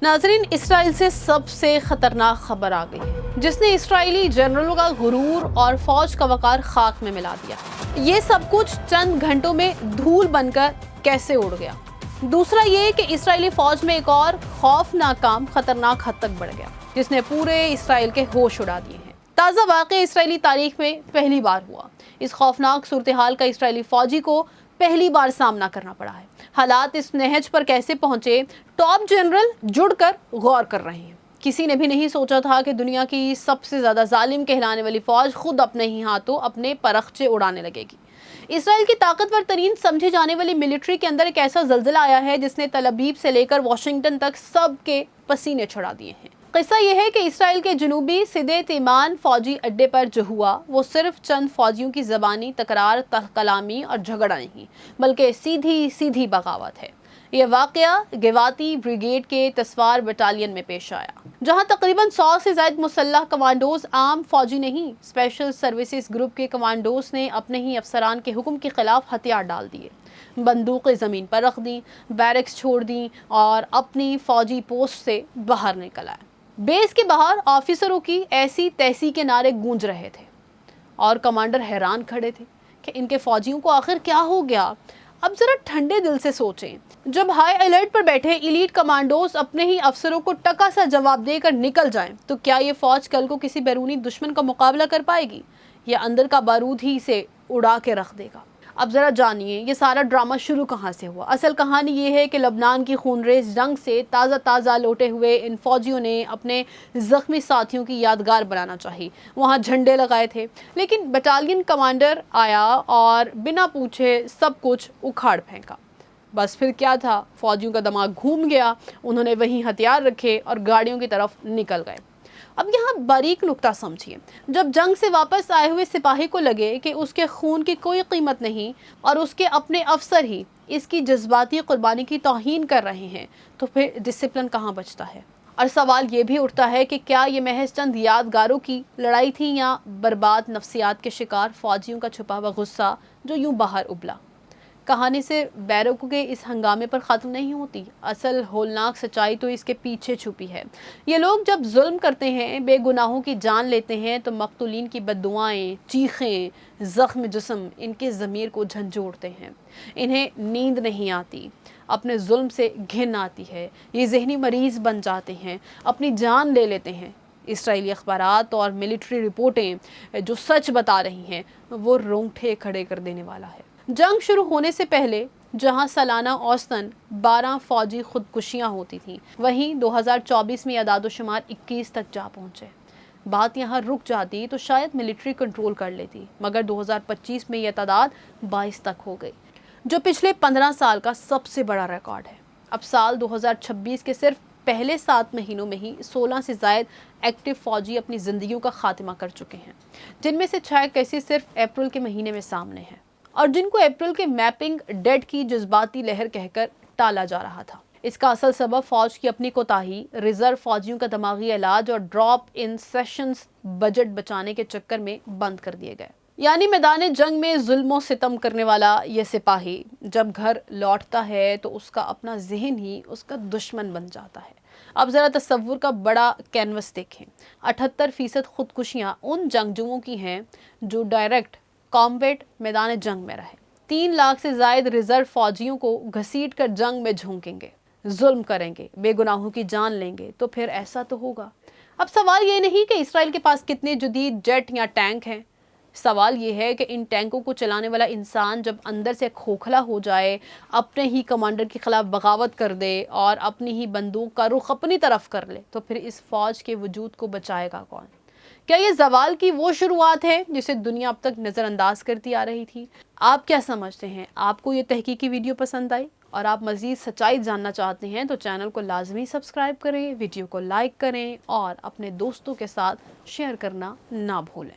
नाज़रीन, इसराइल से सबसे खतरनाक खबर आ गई है जिसने इसराइली जनरलों का गुरूर और फौज का वकार खाक में मिला दिया। ये सब कुछ चंद घंटों में धूल बनकर कैसे उड़ गया। दूसरा ये कि इसराइली फौज में एक और खौफनाक काम खतरनाक हद तक बढ़ गया जिसने पूरे इसराइल के होश उड़ा दिए हैं। ताज़ा वाक़या इसराइली तारीख में पहली बार हुआ। इस खौफनाक सूरत हाल का इसराइली फौजी को पहली बार सामना करना पड़ा है। हालात इस नहज पर कैसे पहुंचे, टॉप जनरल जुड़कर गौर कर रहे हैं। किसी ने भी नहीं सोचा था कि दुनिया की सबसे ज़्यादा जालिम कहलाने वाली फौज खुद अपने ही हाथों अपने परखचे उड़ाने लगेगी। इसराइल की ताकतवर तरीन समझी जाने वाली मिलिट्री के अंदर एक ऐसा ज़ल्ज़ला आया है जिसने तल अबीब से लेकर वाशिंगटन तक सबके पसीने छुड़ा दिए हैं। किस्सा यह है कि इसराइल के जनूबी सिदे तीमान फौजी अड्डे पर जो हुआ वो सिर्फ चंद फौजियों की ज़बानी तकरार, कलामी और झगड़ा नहीं, बल्कि सीधी सीधी बगावत है। यह वाक़या गिवाती ब्रिगेड के तसवार बटालियन में पेश आया, जहां तकरीबन 100 से ज़ायद मुसल्लह कमांडोज, आम फौजी नहीं, स्पेशल सर्विसेज ग्रुप के कमांडोज ने अपने ही अफसरान के हुक्म के खिलाफ हथियार डाल दिए, बंदूकें ज़मीन पर रख दी, बैरक्स छोड़ दी और अपनी फौजी पोस्ट से बाहर निकल आए। बेस के बाहर ऑफिसरों की ऐसी तैसी के नारे गूंज रहे थे और कमांडर हैरान खड़े थे कि इनके फौजियों को आखिर क्या हो गया। अब जरा ठंडे दिल से सोचें, जब हाई अलर्ट पर बैठे इलीट कमांडोज अपने ही अफसरों को टका सा जवाब देकर निकल जाएं, तो क्या ये फौज कल को किसी बैरूनी दुश्मन का मुकाबला कर पाएगी या अंदर का बारूद ही इसे उड़ा के रख देगा। अब ज़रा जानिए ये सारा ड्रामा शुरू कहाँ से हुआ। असल कहानी ये है कि लबनान की खूनरेज़ जंग से ताज़ा लौटे हुए इन फौजियों ने अपने ज़ख्मी साथियों की यादगार बनाना चाही। वहाँ झंडे लगाए थे, लेकिन बटालियन कमांडर आया और बिना पूछे सब कुछ उखाड़ फेंका। बस फिर क्या था, फौजियों का दिमाग घूम गया, उन्होंने वहीं हथियार रखे और गाड़ियों की तरफ निकल गए। अब यहाँ बारीक नुक्ता समझिए, जब जंग से वापस आए हुए सिपाही को लगे कि उसके खून की कोई कीमत नहीं और उसके अपने अफसर ही इसकी जज्बाती कुर्बानी की तौहीन कर रहे हैं, तो फिर डिसिप्लिन कहाँ बचता है। और सवाल ये भी उठता है कि क्या ये महज चंद यादगारों की लड़ाई थी या बर्बाद नफ्सियात के शिकार फौजियों का छुपा हुआ गुस्सा जो यूं बाहर उबला। कहानी से बैरकों के इस हंगामे पर ख़त्म नहीं होती। असल होलनाक सच्चाई तो इसके पीछे छुपी है। ये लोग जब जुल्म करते हैं, बेगुनाहों की जान लेते हैं, तो मकतूलीन की बद्दुआएं, चीखें, ज़ख्म जिस्म इनके ज़मीर को झंझोड़ते हैं। इन्हें नींद नहीं आती, अपने जुल्म से घिन आती है, ये जहनी मरीज़ बन जाते हैं, अपनी जान ले लेते हैं। इसराइली अखबारात और मिलिट्री रिपोर्टें जो सच बता रही हैं वो रोंगटे खड़े कर देने वाला है। जंग शुरू होने से पहले जहां सालाना औसतन 12 फौजी खुदकुशियां होती थीं, वहीं 2024 में आदादोशुमार 21 तक जा पहुंचे। बात यहां रुक जाती तो शायद मिलिट्री कंट्रोल कर लेती, मगर 2025 में यह तादाद 22 तक हो गई, जो पिछले 15 साल का सबसे बड़ा रिकॉर्ड है। अब साल 2026 के सिर्फ पहले 7 महीनों में ही 16 से ज़ायद एक्टिव फौजी अपनी ज़िंदगियों का खात्मा कर चुके हैं, जिनमें से 6 केसेस सिर्फ अप्रैल के महीने में सामने हैं और जिनको अप्रैल के मैपिंग डेड की जज्बाती लहर कहकर टाला जा रहा था। इसका असल सबब फौज की अपनी कोताही, रिजर्व फौजियों का दिमागी इलाज और ड्रॉप इन सेशंस बजट बचाने के चक्कर में बंद कर दिए गए। यानी मैदान जंग में जुल्म सितम करने वाला ये सिपाही जब घर लौटता है तो उसका अपना जहन ही उसका दुश्मन बन जाता है। अब ज़रा तसव्वुर का बड़ा कैनवस देखें। 78% खुदकुशियाँ उन जंगजुओं की हैं जो डायरेक्ट कॉम्बैट मैदान जंग में रहे। 3 लाख से ज़ायद रिजर्व फौजियों को घसीट कर जंग में झोंकेंगे, जुल्म करेंगे, बेगुनाहों की जान लेंगे, तो फिर ऐसा तो होगा। अब सवाल ये नहीं कि इसराइल के पास कितने जदीद जेट या टैंक हैं, सवाल ये है कि इन टैंकों को चलाने वाला इंसान जब अंदर से खोखला हो जाए, अपने ही कमांडर के खिलाफ बगावत कर दे और अपनी ही बंदूक का रुख अपनी तरफ कर ले, तो फिर इस फौज के वजूद को बचाएगा कौन। क्या ये ज़वाल की वो शुरुआत है जिसे दुनिया अब तक नज़रअंदाज करती आ रही थी। आप क्या समझते हैं? आपको ये तहकीकी वीडियो पसंद आई और आप मज़ीद सच्चाई जानना चाहते हैं तो चैनल को लाजमी सब्सक्राइब करें, वीडियो को लाइक करें और अपने दोस्तों के साथ शेयर करना ना भूलें।